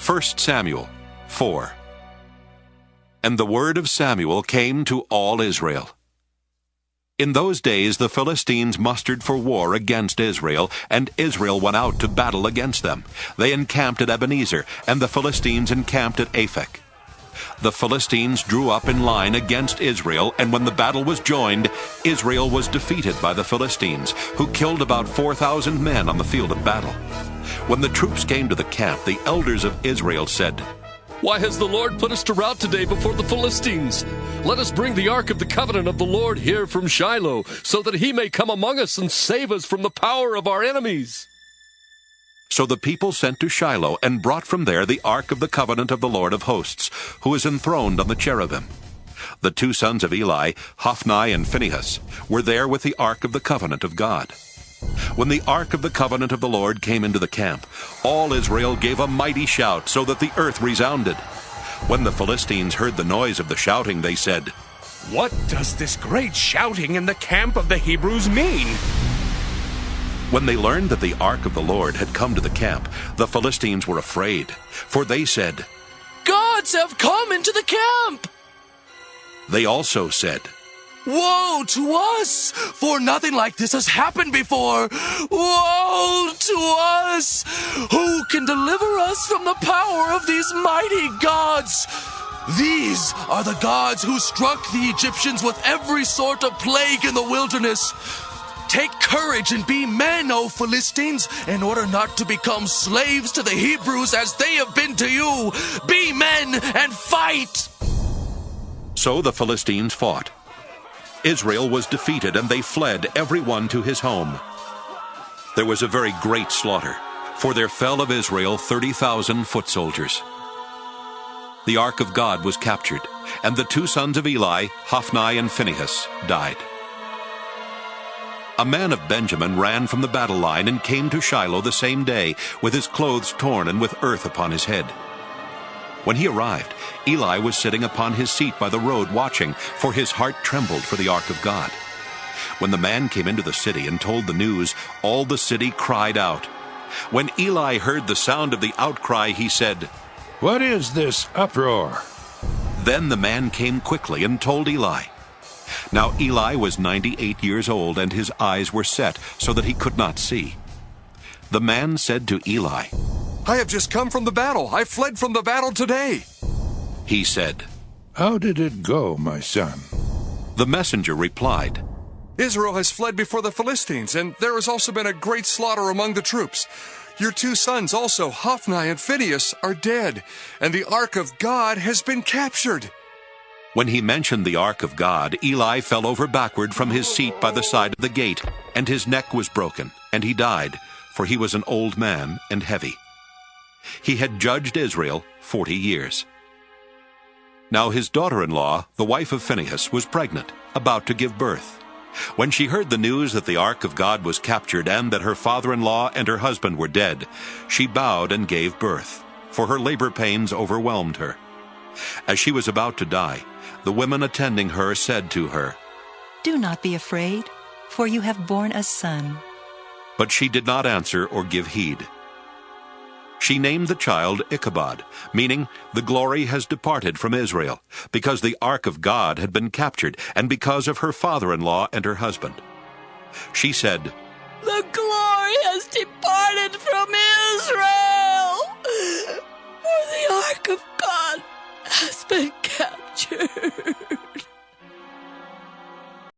1 Samuel 4. And the word of Samuel came to all Israel. In those days the Philistines mustered for war against Israel, and Israel went out to battle against them. They encamped at Ebenezer, and the Philistines encamped at Aphek. The Philistines drew up in line against Israel, and when the battle was joined, Israel was defeated by the Philistines, who killed about 4,000 men on the field of battle. When the troops came to the camp, the elders of Israel said, "Why has the Lord put us to rout today before the Philistines? Let us bring the ark of the covenant of the Lord here from Shiloh, so that he may come among us and save us from the power of our enemies." So the people sent to Shiloh and brought from there the ark of the covenant of the Lord of hosts, who is enthroned on the cherubim. The two sons of Eli, Hophni and Phinehas, were there with the ark of the covenant of God. When the ark of the covenant of the Lord came into the camp, all Israel gave a mighty shout, so that the earth resounded. When the Philistines heard the noise of the shouting, they said, "What does this great shouting in the camp of the Hebrews mean?" When they learned that the ark of the Lord had come to the camp, the Philistines were afraid, for they said, "Gods have come into the camp!" They also said, "Woe to us, for nothing like this has happened before. Woe to us! Who can deliver us from the power of these mighty gods? These are the gods who struck the Egyptians with every sort of plague in the wilderness. Take courage and be men, O Philistines, in order not to become slaves to the Hebrews as they have been to you. Be men and fight!" So the Philistines fought. Israel was defeated, and they fled, every one to his home. There was a very great slaughter, for there fell of Israel 30,000 foot soldiers. The ark of God was captured, and the two sons of Eli, Hophni and Phinehas, died. A man of Benjamin ran from the battle line and came to Shiloh the same day, with his clothes torn and with earth upon his head. When he arrived, Eli was sitting upon his seat by the road watching, for his heart trembled for the ark of God. When the man came into the city and told the news, all the city cried out. When Eli heard the sound of the outcry, he said, "What is this uproar?" Then the man came quickly and told Eli. Now Eli was 98 years old, and his eyes were set, so that he could not see. The man said to Eli, "I have just come from the battle. I fled from the battle today." He said, "How did it go, my son?" The messenger replied, "Israel has fled before the Philistines, and there has also been a great slaughter among the troops. Your two sons also, Hophni and Phinehas, are dead, and the ark of God has been captured." When he mentioned the ark of God, Eli fell over backward from his seat by the side of the gate, and his neck was broken, and he died, for he was an old man and heavy. He had judged Israel 40 years. Now his daughter-in-law, the wife of Phinehas, was pregnant, about to give birth. When she heard the news that the ark of God was captured and that her father-in-law and her husband were dead, she bowed and gave birth, for her labor pains overwhelmed her. As she was about to die, the women attending her said to her, "Do not be afraid, for you have borne a son." But she did not answer or give heed. She named the child Ichabod, meaning the glory has departed from Israel, because the ark of God had been captured, and because of her father-in-law and her husband. She said, "The glory has departed from Israel, for the ark of God has been captured."